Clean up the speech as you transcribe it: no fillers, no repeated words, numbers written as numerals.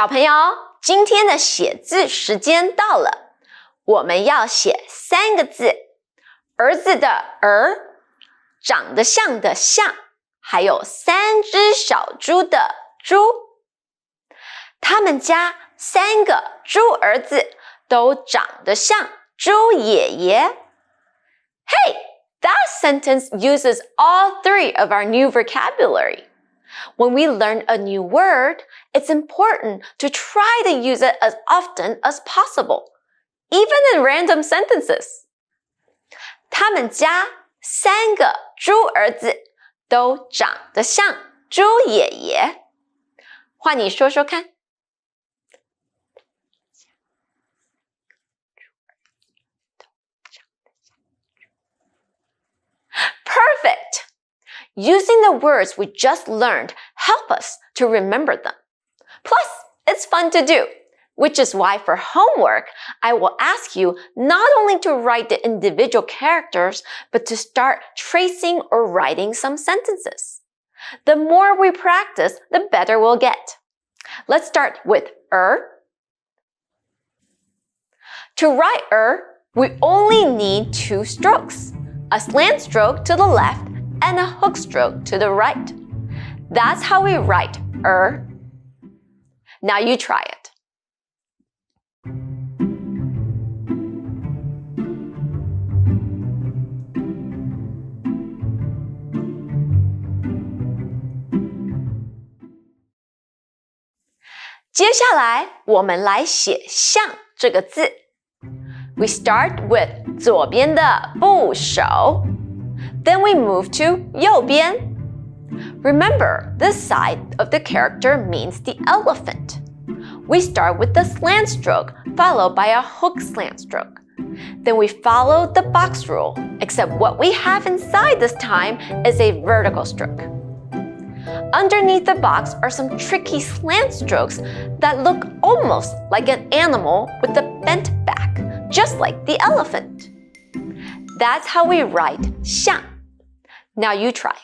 小朋友，今天的写字时间到了，我们要写3个字，儿子的儿，长得像的像，还有3只小猪的猪。他们家3个猪儿子都长得像猪爷爷。Hey, that sentence uses all 3 of our new vocabulary. When we learn a new word, it's important to try to use it as often as possible, even in random sentences. 他们家3个猪儿子都长得像猪爷爷。换你说说看。Perfect! Using the words we just learned help us to remember them. Plus, it's fun to do, which is why for homework, I will ask you not only to write the individual characters, but to start tracing or writing some sentences. The more we practice, the better we'll get. Let's start with To write we only need 2 strokes, a slant stroke to the left and a hook stroke to the right. That's how we write Now you try it. "接下来我们来写像这个字。We start with 左边的部首 Then we move to 右边 Remember, this side of the character means the elephant. We start with the slant stroke, followed by a hook slant stroke. Then we follow the box rule, except what we have inside this time is a vertical stroke. Underneath the box are some tricky slant strokes that look almost like an animal with a bent back, just like the elephant. That's how we write 像. Now you try.